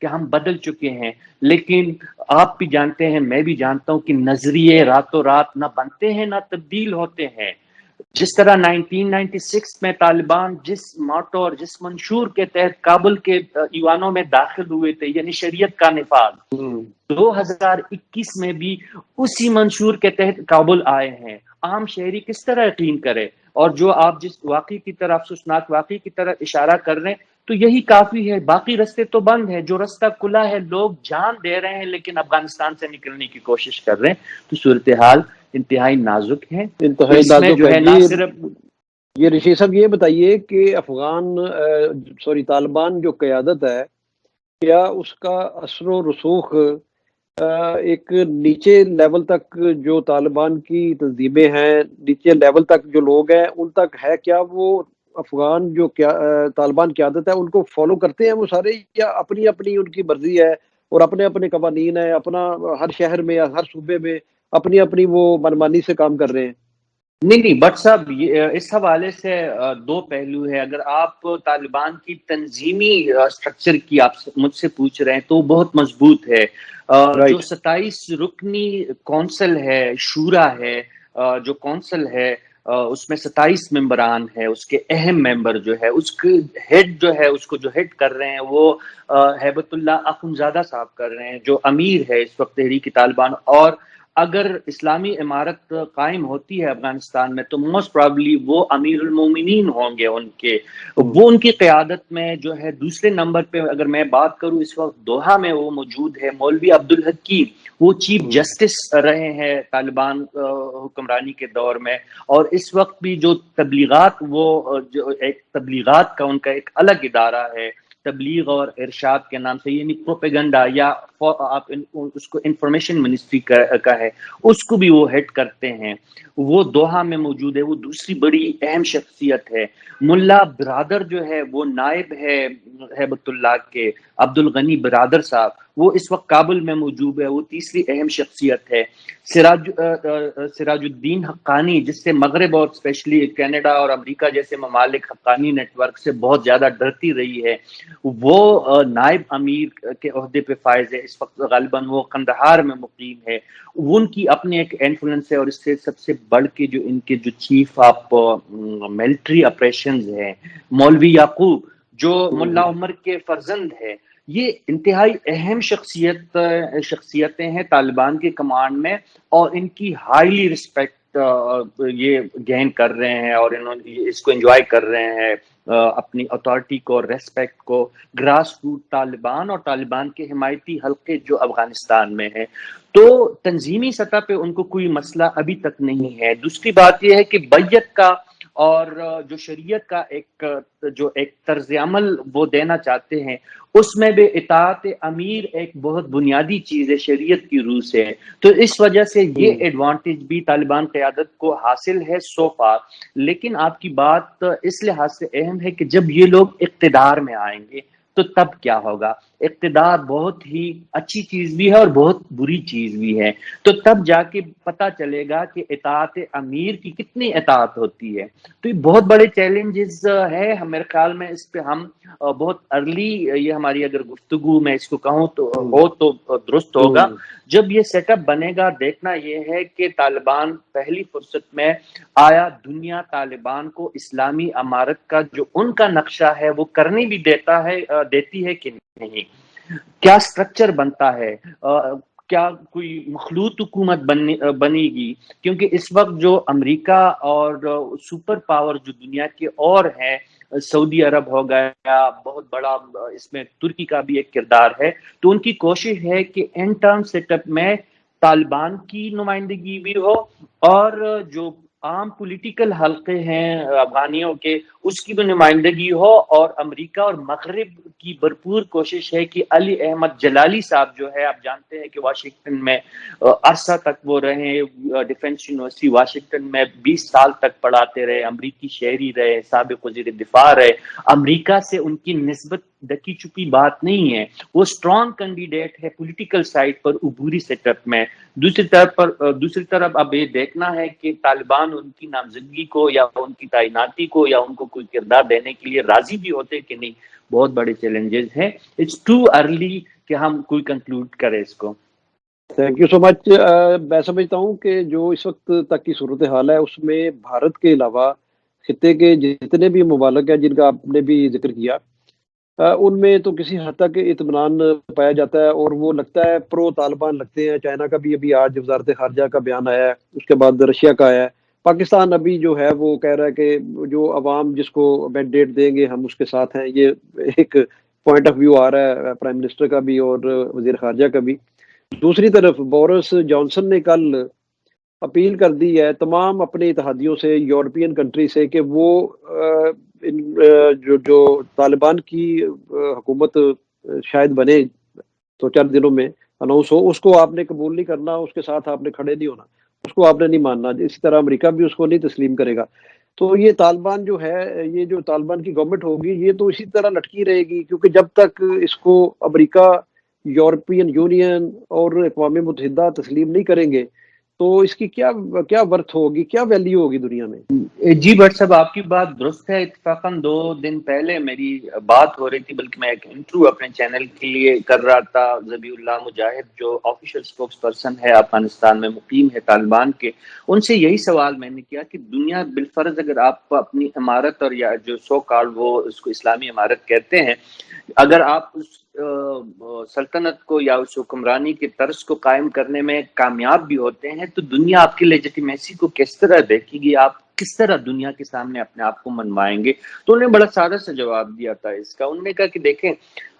کہ ہم بدل چکے ہیں، لیکن آپ بھی جانتے ہیں، میں بھی جانتا ہوں کہ نظریے راتوں رات نہ بنتے ہیں نہ تبدیل ہوتے ہیں۔ جس طرح 1996 میں طالبان جس ماٹو اور جس منشور کے تحت کابل کے ایوانوں میں داخل ہوئے تھے، یعنی شریعت کا نفاذ، 2021 میں بھی اسی منشور کے تحت کابل آئے ہیں۔ عام شہری کس طرح یقین کرے؟ اور جو آپ جس واقعے کی طرف افسوسناک واقعے کی طرف اشارہ کر رہے ہیں، تو یہی کافی ہے، باقی رستے تو بند ہیں۔ جو رستہ کھلا ہے لوگ جان دے رہے ہیں لیکن افغانستان سے نکلنے کی کوشش کر رہے ہیں، تو صورتحال انتہائی نازک ہے۔ تو انتہائی اس میں نازک جو ہے ہے جی۔ نہ صرف یہ رشید صاحب یہ بتائیے کہ طالبان جو قیادت ہے، کیا اس کا اثر و رسوخ ایک نیچے لیول تک جو طالبان کی تنظیمیں ہیں، نیچے لیول تک جو لوگ ہیں ان تک ہے؟ کیا وہ افغان جو طالبان قیادت ہے ان کو فالو کرتے ہیں وہ سارے، یا اپنی اپنی ان کی مرضی ہے اور اپنے اپنے قوانین ہیں، اپنا ہر شہر میں یا ہر صوبے میں اپنی اپنی وہ منمانی سے کام کر رہے ہیں؟ نہیں بٹ صاحب، اس حوالے سے دو پہلو ہے۔ اگر آپ طالبان کی تنظیمی سٹرکچر کی آپ مجھ سے پوچھ رہے ہیں تو بہت مضبوط ہے۔ جو رائٹ۔ 27 رکنی کونسل ہے، شورا ہے، جو کونسل ہے اس میں 27 ممبران ہیں، اس کے اہم ممبر جو ہے، اس کے ہیڈ جو ہے، اس کو جو ہیڈ کر رہے ہیں وہ ہیبت اللہ اخنزادہ صاحب کر رہے ہیں، جو امیر ہے اس وقت تحریک طالبان۔ اور اگر اسلامی امارت قائم ہوتی ہے افغانستان میں تو موسٹ پرابلی وہ امیر المومنین ہوں گے، وہ ان کی قیادت میں جو ہے۔ دوسرے نمبر پہ اگر میں بات کروں، اس وقت دوحہ میں وہ موجود ہے مولوی عبدالحکیم، وہ چیف جسٹس رہے ہیں طالبان حکمرانی کے دور میں، اور اس وقت بھی جو تبلیغات، وہ جو ایک تبلیغات کا ان کا ایک الگ ادارہ ہے، تبلیغ اور ارشاد کے نام سے، یعنی پروپیگنڈا، یا آپ اس کو انفارمیشن منسٹری کا ہے، اس کو بھی وہ ہیڈ کرتے ہیں۔ وہ دوحہ میں موجود ہے، وہ دوسری بڑی اہم شخصیت ہے۔ ملا برادر جو ہے وہ نائب ہے ہیبت اللہ کے، عبد الغنی برادر صاحب، وہ اس وقت کابل میں موجود ہے، وہ تیسری اہم شخصیت ہے۔ سراج الدین حقانی، جس سے مغرب اور اسپیشلی کینیڈا اور امریکہ جیسے ممالک حقانی نیٹ ورک سے بہت زیادہ ڈرتی رہی ہے، وہ نائب امیر کے عہدے پہ فائز ہے۔ اس وقت غالباً وہ قندھار میں مقیم ہے۔ ان کی اپنے ایک انفلوئنس ہے، اور اس سے سب سے بڑھ کے جو ان کے جو چیف آف ملٹری آپریشنز ہیں، مولوی یعقوب، جو ملا عمر کے فرزند ہے، یہ انتہائی اہم شخصیتیں ہیں طالبان کے کمانڈ میں، اور ان کی ہائیلی رسپیکٹ یہ گین کر رہے ہیں، اور انہوں نے اس کو انجوائے کر رہے ہیں، اپنی اتھارٹی کو، ریسپیکٹ کو، گراس روٹ طالبان اور طالبان کے حمایتی حلقے جو افغانستان میں ہیں۔ تو تنظیمی سطح پہ ان کو کوئی مسئلہ ابھی تک نہیں ہے۔ دوسری بات یہ ہے کہ بیعت کا اور جو شریعت کا ایک طرز عمل وہ دینا چاہتے ہیں، اس میں بھی اطاعت امیر ایک بہت بنیادی چیز ہے شریعت کی روح سے۔ تو اس وجہ سے یہ ایڈوانٹیج بھی طالبان قیادت کو حاصل ہے سو فار۔ لیکن آپ کی بات اس لحاظ سے اہم ہے کہ جب یہ لوگ اقتدار میں آئیں گے تو تب کیا ہوگا۔ اقتدار بہت ہی اچھی چیز بھی ہے اور بہت بری چیز بھی ہے، تو تب جا کے پتہ چلے گا کہ اطاعت امیر کی کتنی اطاعت ہوتی ہے۔ تو یہ بہت بڑے چیلنجز ہے میرے خیال میں، اس پہ ہم بہت ارلی، یہ ہماری اگر گفتگو میں اس کو کہوں تو درست ہوگا۔ جب یہ سیٹ اپ بنے گا، دیکھنا یہ ہے کہ طالبان پہلی فرصت میں آیا دنیا طالبان کو اسلامی امارت کا جو ان کا نقشہ ہے وہ کرنے بھی دیتی ہے کہ نہیں، کیا سٹرکچر بنتا ہے، کیا کوئی مخلوط حکومت بنے گی؟ کیونکہ اس وقت جو امریکہ اور سپر پاور جو دنیا کے اور ہیں، سعودی عرب ہو گیا بہت بڑا، اس میں ترکی کا بھی ایک کردار ہے، تو ان کی کوشش ہے کہ ان ٹرم سیٹ اپ میں طالبان کی نمائندگی بھی ہو، اور جو عام پولیٹیکل حلقے ہیں افغانیوں کے، اس کی بھی نمائندگی ہو، اور امریکہ اور مغرب کی بھرپور کوشش ہے کہ علی احمد جلالی صاحب جو ہے، آپ جانتے ہیں کہ واشنگٹن میں عرصہ تک وہ رہے، ڈیفنس یونیورسٹی واشنگٹن میں 20 سال تک پڑھاتے رہے، امریکی شہری رہے، سابق وزیر دفاع رہے، امریکہ سے ان کی نسبت ڈکی چپی بات نہیں ہے، وہ اسٹرانگ کینڈیڈیٹ ہے پولیٹیکل سائٹ پر عبوری سیٹ اپ میں۔ دوسری طرف اب یہ دیکھنا ہے کہ طالبان ان کی نامزدگی کو یا ان کی تعیناتی کو یا ان کو کوئی کردار دینے کے لیے راضی بھی ہوتے کہ نہیں، بہت بڑے چیلنجز ہیں. اٹس ٹو ارلی کہ ہم کوئی کنکلوڈ کریں اس کو. تھینک یو سو مچ. میں سمجھتا ہوں کہ جو اس وقت تک کی صورتحال ہے اس میں بھارت کے علاوہ خطے کے جتنے بھی ممالک ہیں جن کا آپ نے بھی ذکر کیا، ان میں تو کسی حد تک اطمینان پایا جاتا ہے، اور وہ لگتا ہے پرو طالبان لگتے ہیں. چائنا کا بھی ابھی آج وزارت خارجہ کا بیان آیا ہے، اس کے بعد رشیا کا آیا ہے. پاکستان ابھی جو ہے وہ کہہ رہا ہے کہ جو عوام جس کو مینڈیٹ دیں گے ہم اس کے ساتھ ہیں. یہ ایک پوائنٹ آف ویو آ رہا ہے پرائم منسٹر کا بھی اور وزیر خارجہ کا بھی. دوسری طرف بورس جانسن نے کل اپیل کر دی ہے تمام اپنے اتحادیوں سے، یورپین کنٹری سے، کہ وہ جو طالبان کی حکومت شاید بنے تو چند دنوں میں اناؤنس ہو، اس کو آپ نے قبول نہیں کرنا، اس کے ساتھ آپ نے کھڑے نہیں ہونا، اس کو آپ نے نہیں ماننا. اسی طرح امریکہ بھی اس کو نہیں تسلیم کرے گا. تو یہ طالبان جو ہے، یہ جو طالبان کی گورنمنٹ ہوگی یہ تو اسی طرح لٹکی رہے گی، کیونکہ جب تک اس کو امریکہ، یورپین یونین اور اقوام متحدہ تسلیم نہیں کریں گے تو اس کی کیا ورتھ ہوگی، کیا ویلیو ہوگی دنیا میں. جی بٹ صاحب، آپ کی بات درست ہے. اتفاقاً 2 دن پہلے میری بات ہو رہی تھی، بلکہ میں ایک انٹرویو اپنے چینل کے لیے کر رہا تھا. ذبیح اللہ مجاہد جو آفیشیل اسپوکس پرسن ہے افغانستان میں مقیم ہے طالبان کے، ان سے یہی سوال میں نے کیا کہ دنیا بالفرض اگر آپ اپنی عمارت، اور یا جو سو کال وہ اس کو اسلامی عمارت کہتے ہیں، اگر آپ اس سلطنت کو یا اس حکمرانی کے طرز کو قائم کرنے میں کامیاب بھی ہوتے ہیں تو دنیا آپ کی لیجیٹیمیسی کو کس طرح دیکھے گی، آپ کس طرح دنیا کے سامنے اپنے آپ کو منوائیں گے. تو انہوں نے بڑا سادہ سا جواب دیا تھا اس کا. انہوں نے کہا کہ دیکھیں،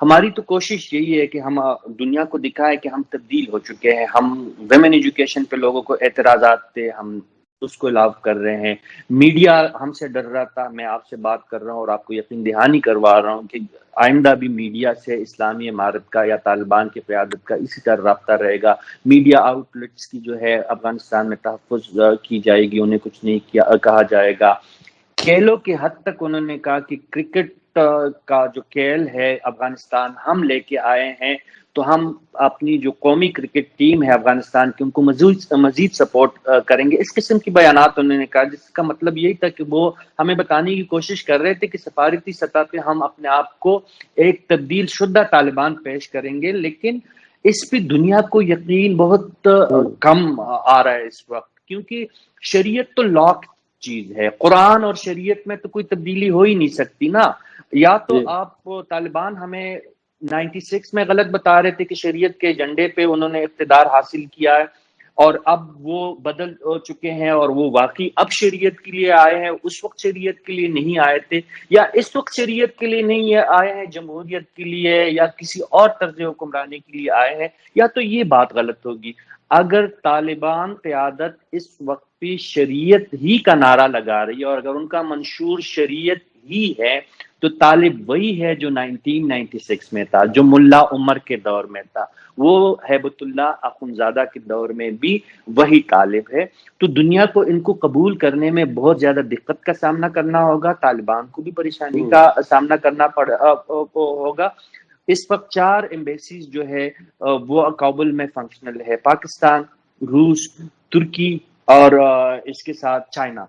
ہماری تو کوشش یہی ہے کہ ہم دنیا کو دکھائیں کہ ہم تبدیل ہو چکے ہیں. ہم ویمن ایجوکیشن پہ لوگوں کو اعتراضات تھے، ہم اس کو لاگو کر رہے ہیں. میڈیا ہم سے ڈر رہا تھا. میں آپ سے بات کر رہا ہوں اور آپ کو یقین دہانی کروا رہا ہوں کہ آئندہ بھی میڈیا سے اسلامی عمارت کا یا طالبان کی قیادت کا اسی طرح رابطہ رہے گا. میڈیا آؤٹ لیٹس کی جو ہے افغانستان میں تحفظ کی جائے گی، انہیں کچھ نہیں کہا جائے گا. کھیلوں کی حد تک انہوں نے کہا کہ کرکٹ کا جو کھیل ہے افغانستان ہم لے کے آئے ہیں، تو ہم اپنی جو قومی کرکٹ ٹیم ہے افغانستان کی ان کو مزید سپورٹ کریں گے. اس قسم کی بیانات انہوں نے کہا، جس کا مطلب یہی تھا کہ وہ ہمیں بتانے کی کوشش کر رہے تھے کہ سفارتی سطح پہ ہم اپنے آپ کو ایک تبدیل شدہ طالبان پیش کریں گے. لیکن اس پہ دنیا کو یقین بہت کم آ رہا ہے اس وقت، کیونکہ شریعت تو لاک چیز ہے. قرآن اور شریعت میں تو کوئی تبدیلی ہو ہی نہیں سکتی نا. یا تو آپ طالبان ہمیں 96 میں غلط بتا رہے تھے کہ شریعت کے ایجنڈے پہ انہوں نے اقتدار حاصل کیا ہے اور اب وہ بدل چکے ہیں اور وہ واقعی اب شریعت کے لیے آئے ہیں، اس وقت شریعت کے لیے نہیں آئے تھے، یا اس وقت شریعت کے لیے نہیں آئے ہیں، جمہوریت کے لیے یا کسی اور طرز حکمرانی کے لیے آئے ہیں. یا تو یہ بات غلط ہوگی. اگر طالبان قیادت اس وقت بھی شریعت ہی کا نعرہ لگا رہی ہے اور اگر ان کا منشور شریعت ہی ہے تو طالب وہی ہے جو 1996 میں تھا، جو ملا عمر کے دور میں تھا، وہ ہیبت اللہ اخنزادہ کے دور میں بھی وہی طالب ہے. تو دنیا کو ان کو قبول کرنے میں بہت زیادہ دقت کا سامنا کرنا ہوگا، طالبان کو بھی پریشانی کا سامنا کرنا ہوگا. اس وقت 4 ایمبیسیز جو ہے وہ کابل میں فنکشنل ہے، پاکستان، روس، ترکی اور اس کے ساتھ چائنا.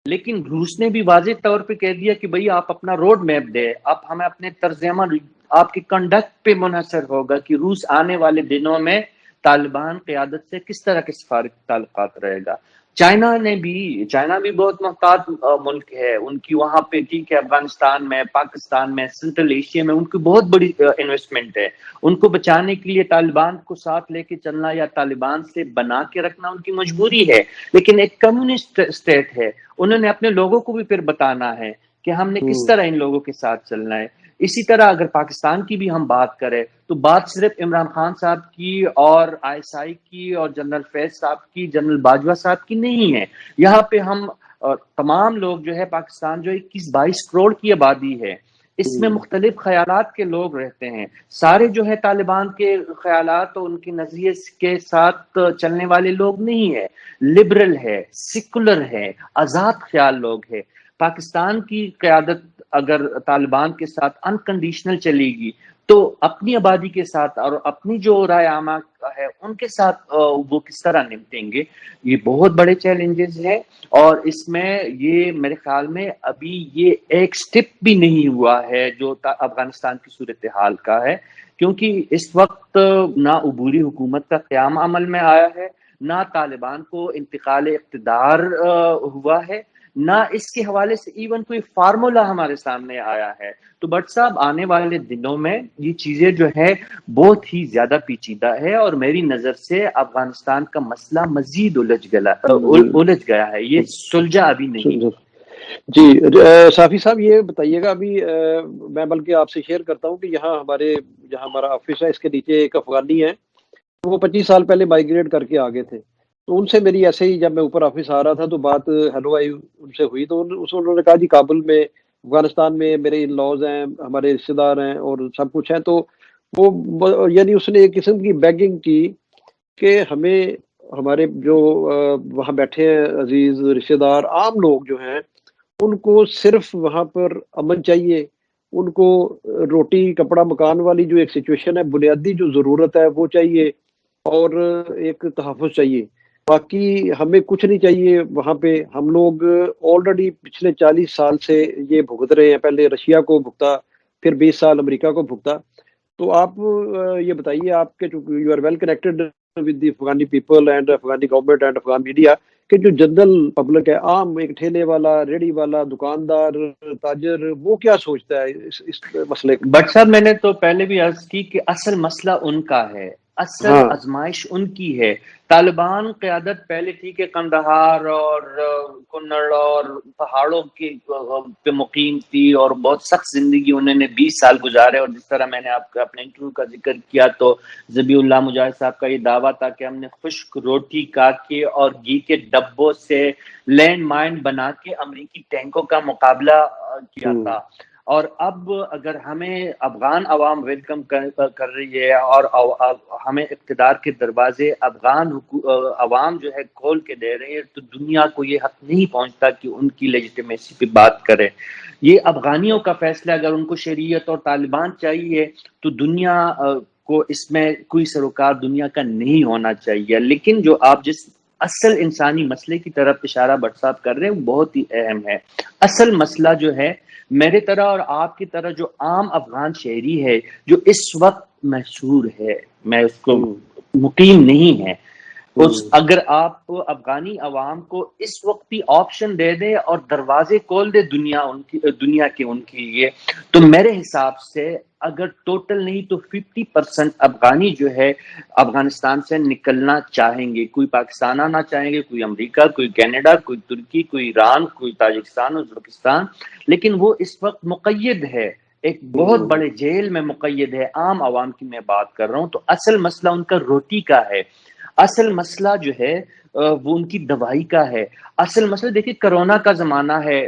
لیکن روس نے بھی واضح طور پہ کہہ دیا کہ بھئی آپ اپنا روڈ میپ دے. اب ہمیں اپنے طرز عمل آپ کی کنڈکٹ پہ منحصر ہوگا کہ روس آنے والے دنوں میں طالبان قیادت سے کس طرح کے سفارتی تعلقات رہے گا. چائنا بھی بہت محتاط ملک ہے. ان کی وہاں پہ ٹھیک ہے افغانستان میں، پاکستان میں، سنٹرل ایشیا میں ان کی بہت بڑی انویسٹمنٹ ہے. ان کو بچانے کے لیے طالبان کو ساتھ لے کے چلنا یا طالبان سے بنا کے رکھنا ان کی مجبوری ہے. لیکن ایک کمیونسٹ اسٹیٹ ہے، انہوں نے اپنے لوگوں کو بھی پھر بتانا ہے کہ ہم نے کس طرح ان لوگوں کے ساتھ چلنا ہے. اسی طرح اگر پاکستان کی بھی ہم بات کریں تو بات صرف عمران خان صاحب کی اور ISI کی اور جنرل فیض صاحب کی، جنرل باجوہ صاحب کی نہیں ہے. یہاں پہ ہم تمام لوگ جو ہے، پاکستان جو 21-22 کروڑ کی آبادی ہے، اس میں مختلف خیالات کے لوگ رہتے ہیں. سارے جو ہے طالبان کے خیالات اور ان کے نظریے کے ساتھ چلنے والے لوگ نہیں ہے. لبرل ہے، سیکولر ہے، آزاد خیال لوگ ہے. پاکستان کی قیادت اگر طالبان کے ساتھ انکنڈیشنل چلے گی تو اپنی آبادی کے ساتھ اور اپنی جو رائے عامہ ہے ان کے ساتھ وہ کس طرح نمٹیں گے؟ یہ بہت بڑے چیلنجز ہیں، اور اس میں یہ میرے خیال میں ابھی یہ ایک سٹیپ بھی نہیں ہوا ہے جو افغانستان کی صورتحال کا ہے، کیونکہ اس وقت نہ عبوری حکومت کا قیام عمل میں آیا ہے، نہ طالبان کو انتقال اقتدار ہوا ہے، نہ اس کے حوالے سے ایون کوئی فارمولا ہمارے سامنے آیا ہے۔ تو بٹ صاحب آنے والے دنوں میں یہ چیزیں جو ہے بہت ہی زیادہ پیچیدہ ہے، اور میری نظر سے افغانستان کا مسئلہ مزید الجھ گیا ہے، یہ سلجھا ابھی نہیں۔ جی صافی صاحب یہ بتائیے گا، ابھی میں بلکہ آپ سے شیئر کرتا ہوں کہ یہاں جہاں ہمارا آفس ہے اس کے نیچے ایک افغانی ہے، وہ 25 سال پہلے مائگریٹ کر کے آگے تھے، تو ان سے میری ایسے ہی جب میں اوپر آفس آ رہا تھا تو بات ہیلو آئی ان سے ہوئی، تو انہوں نے کہا جی کابل میں افغانستان میں میرے ان لاز ہیں، ہمارے رشتے دار ہیں اور سب کچھ ہیں، تو وہ یعنی اس نے ایک قسم کی بیگنگ کی کہ ہمیں ہمارے جو وہاں بیٹھے ہیں عزیز رشتے دار عام لوگ جو ہیں ان کو صرف وہاں پر امن چاہیے، ان کو روٹی کپڑا مکان والی جو ایک سچویشن ہے، بنیادی جو ضرورت ہے وہ چاہیے، اور ایک تحفظ چاہیے، باقی ہمیں کچھ نہیں چاہیے وہاں پہ۔ ہم لوگ آلریڈی پچھلے 40 سال سے یہ بھگت رہے ہیں، پہلے رشیا کو بھگتا، پھر 20 سال امریکہ کو بھگتا۔ تو آپ یہ بتائیے، آپ کے you are well connected with the Afghani people and Afghani government and Afghan media, کہ جو جنرل پبلک ہے، عام ایک ٹھیلے والا، ریڑھی والا، دکاندار، تاجر، وہ کیا سوچتا ہے اس مسئلے کا؟ بٹ صاحب میں نے تو پہلے بھی عرض کی کہ اصل مسئلہ ان کا ہے، اصل ہاں آزمائش ان کی ہے۔ طالبان قیادت پہلے تھی کہ قندھار اور کنڑ اور پہاڑوں کی پہ مقیم تھی، اور بہت سخت زندگی انہوں نے 20 سال گزارے، اور جس طرح میں نے آپ کا اپنے انٹرویو کا ذکر کیا تو ذبیح اللہ مجاہد صاحب کا یہ دعویٰ تھا کہ ہم نے خشک روٹی کھا کے اور گھی کے ڈبوں سے لینڈ مائن بنا کے امریکی ٹینکوں کا مقابلہ کیا تھا۔ اور اب اگر ہمیں افغان عوام ویلکم کر رہی ہے اور ہمیں اقتدار کے دروازے افغان عوام جو ہے کھول کے دے رہے ہیں، تو دنیا کو یہ حق نہیں پہنچتا کہ ان کی لیجیٹیمیسی پہ بات کرے۔ یہ افغانیوں کا فیصلہ، اگر ان کو شریعت اور طالبان چاہیے تو دنیا کو اس میں کوئی سروکار دنیا کا نہیں ہونا چاہیے۔ لیکن جو آپ جس اصل انسانی مسئلے کی طرف اشارہ بٹ صاحب کر رہے ہیں وہ بہت ہی اہم ہے۔ اصل مسئلہ جو ہے میرے طرح اور آپ کی طرح جو عام افغان شہری ہے جو اس وقت محصور ہے، میں اس کو مقیم نہیں ہے، اگر آپ افغانی عوام کو اس وقت بھی آپشن دے دیں اور دروازے کھول دے دنیا کے ان کی یہ، تو میرے حساب سے اگر ٹوٹل نہیں تو 50% افغانی جو ہے افغانستان سے نکلنا چاہیں گے۔ کوئی پاکستان آنا چاہیں گے، کوئی امریکہ، کوئی کینیڈا، کوئی ترکی، کوئی ایران، کوئی تاجکستان، ازبکستان، لیکن وہ اس وقت مقید ہے، ایک بہت بڑے جیل میں مقید ہے۔ عام عوام کی میں بات کر رہا ہوں، تو اصل مسئلہ ان کا روٹی کا ہے، اصل مسئلہ جو ہے وہ ان کی دوائی کا ہے۔ اصل مسئلہ دیکھیں کرونا کا زمانہ ہے،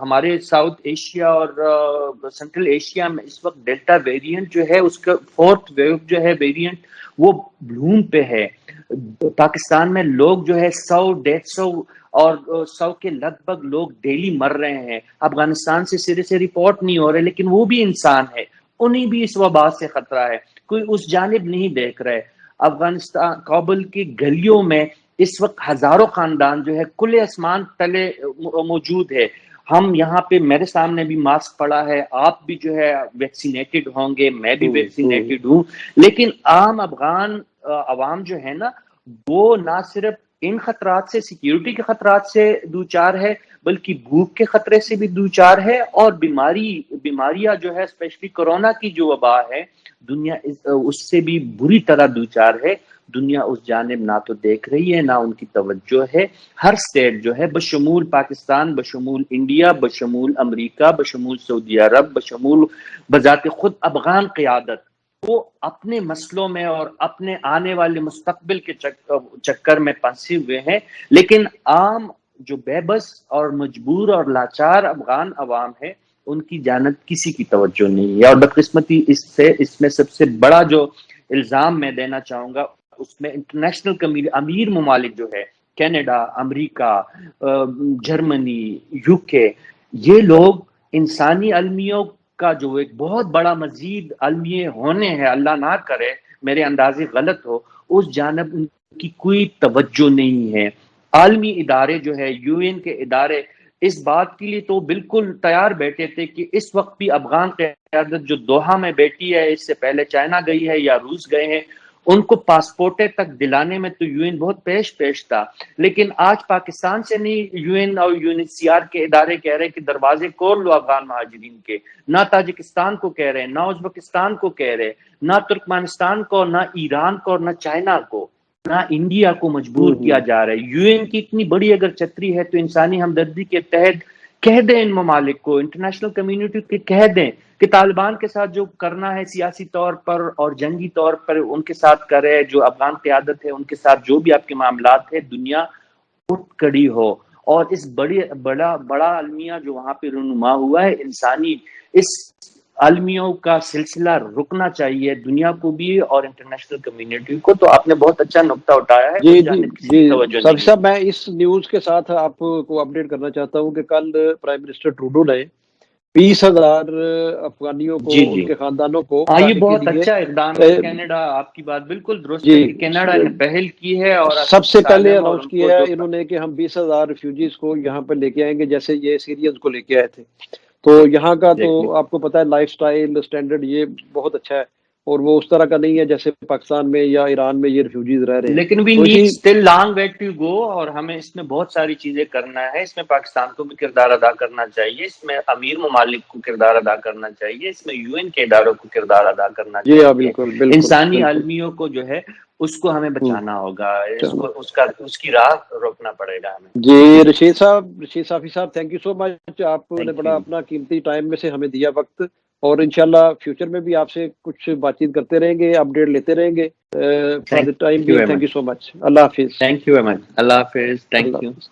ہمارے ساؤتھ ایشیا اور سینٹرل ایشیا میں اس وقت ڈیلٹا ویریئنٹ جو ہے اس کا 4th ویو جو ہے ویریئنٹ وہ بلوم پہ ہے۔ پاکستان میں لوگ جو ہے 100 150 اور 100 کے لگ بھگ لوگ ڈیلی مر رہے ہیں۔ افغانستان سے سرے سے رپورٹ نہیں ہو رہے، لیکن وہ بھی انسان ہے، انہیں بھی اس وبا سے خطرہ ہے، کوئی اس جانب نہیں دیکھ رہے۔ افغانستان کابل کی گلیوں میں اس وقت ہزاروں خاندان جو ہے کھلے آسمان تلے موجود ہے۔ ہم یہاں پہ میرے سامنے بھی ماسک پڑا ہے، آپ بھی جو ہے ویکسینیٹڈ ہوں گے، میں بھی ویکسینیٹڈ ہوں، لیکن عام افغان عوام جو ہے نا وہ نہ صرف ان خطرات سے، سیکیورٹی کے خطرات سے دوچار ہے، بلکہ بھوک کے خطرے سے بھی دوچار ہے، اور بیماریاں جو ہے اسپیشلی کورونا کی جو وبا ہے دنیا اس سے بھی بری طرح دوچار ہے۔ دنیا اس جانب نہ تو دیکھ رہی ہے، نہ ان کی توجہ ہے۔ ہر سٹیٹ جو ہے بشمول پاکستان، بشمول انڈیا، بشمول امریکہ، بشمول سعودی عرب، بشمول بذات خود افغان قیادت، وہ اپنے مسئلوں میں اور اپنے آنے والے مستقبل کے چکر میں پھنسے ہوئے ہیں، لیکن عام جو بے بس اور مجبور اور لاچار افغان عوام ہے ان کی جانب کسی کی توجہ نہیں ہے۔ اور بدقسمتی اس میں سب سے بڑا جو الزام میں دینا چاہوں گا اس میں انٹرنیشنل کمیونٹی، امیر ممالک جو ہے کینیڈا، امریکہ، جرمنی، UK، یہ لوگ انسانی المیوں کا جو ایک بہت بڑا مزید المیے ہونے ہیں، اللہ نہ کرے میرے اندازے غلط ہو، اس جانب ان کی کوئی توجہ نہیں ہے۔ عالمی ادارے جو ہے، یو این کے ادارے، اس بات کے لیے تو بالکل تیار بیٹھے تھے کہ اس وقت بھی افغان قیادت جو دوحہ میں بیٹھی ہے، اس سے پہلے چائنا گئی ہے یا روس گئے ہیں، ان کو پاسپورٹیں تک دلانے میں تو یو این بہت پیش تھا، لیکن آج پاکستان سے نہیں، یو این اور U N H C R کے ادارے کہہ رہے کہ دروازے کھول لو افغان مہاجرین کے، نہ تاجکستان کو کہہ رہے، نہ ازبکستان کو کہہ رہے، نہ ترکمانستان کو، نہ ایران کو، اور نہ چائنا کو، نہ انڈیا کو مجبور کیا جا رہا ہے۔ یو این کی اتنی بڑی اگر چھتری ہے تو انسانی ہمدردی کے تحت کہہ دیں ان ممالک کو، انٹرنیشنل کمیونٹی کے کہہ دیں کہ طالبان کے ساتھ جو کرنا ہے سیاسی طور پر اور جنگی طور پر ان کے ساتھ کرے، جو افغان قیادت ہے ان کے ساتھ جو بھی آپ کے معاملات ہے، دنیا اٹھ کڑی ہو، اور اس بڑا المیہ جو وہاں پہ رونما ہوا ہے انسانی، اس المیوں کا سلسلہ رکنا چاہیے دنیا کو بھی اور انٹرنیشنل کمیونٹی کو۔ تو آپ نے بہت اچھا نقطہ اٹھایا ہے، جی اس جی جانب کسی جی کی توجہ صافی نہیں ہے۔ صاحب، میں اس نیوز کے ساتھ آپ کو اپڈیٹ کرنا چاہتا ہوں کہ کل پرائم منسٹر ٹروڈو نے 20,000 افغانیوں کو، جی ان جی، کے خاندانوں کو ہاں یہ لانے کے بہت لیے اچھا اقدام ہے، کینیڈا آپ کی بات بالکل درست جی ہے کہ کینیڈا نے پہل کی ہے اور سب سے پہلے اسائلم اور اناؤنس ان کو کیا جو ہے انہوں نے کہ ہم 20,000 ریفیوجیز کو یہاں پر لے کے آئیں گے، جیسے یہ سیرینز کو لے کے آئے تھے۔ تو یہاں کا تو دیکھیں، آپ کو پتہ ہے لائف سٹائل سٹینڈرڈ یہ بہت اچھا ہے، اور وہ اس طرح کا نہیں ہے جیسے پاکستان میں یا ایران میں یہ ریفیوجیز رہ رہے ہیں۔ لیکن وی تو نیڈ اسی still long way to go, اور ہمیں اس میں بہت ساری چیزیں کرنا ہے، اس میں پاکستان کو بھی کردار ادا کرنا چاہیے، اس میں امیر ممالک کو کردار ادا کرنا چاہیے، اس میں یو این کے اداروں کو کردار ادا کرنا جی ہاں، چاہیے، بالکل بالکل انسانی بالکل۔ المیوں کو جو ہے اس کو ہمیں ہوں، بچانا ہوگا، چلو اس کی راہ روکنا پڑے گا ہمیں۔ جی، رشید صافی صاحب، تھینک یو سو مچ، آپ نے تھینک بڑا یو، اپنا قیمتی ٹائم میں سے ہمیں دیا وقت، اور انشاءاللہ فیوچر میں بھی آپ سے کچھ بات چیت کرتے رہیں گے، اپڈیٹ لیتے رہیں گے۔ For thank the time you being very thank much, you so much, اللہ حافظ۔ تھینک یو ویری مچ، اللہ حافظ، تھینک اللہ یو۔ حافظ۔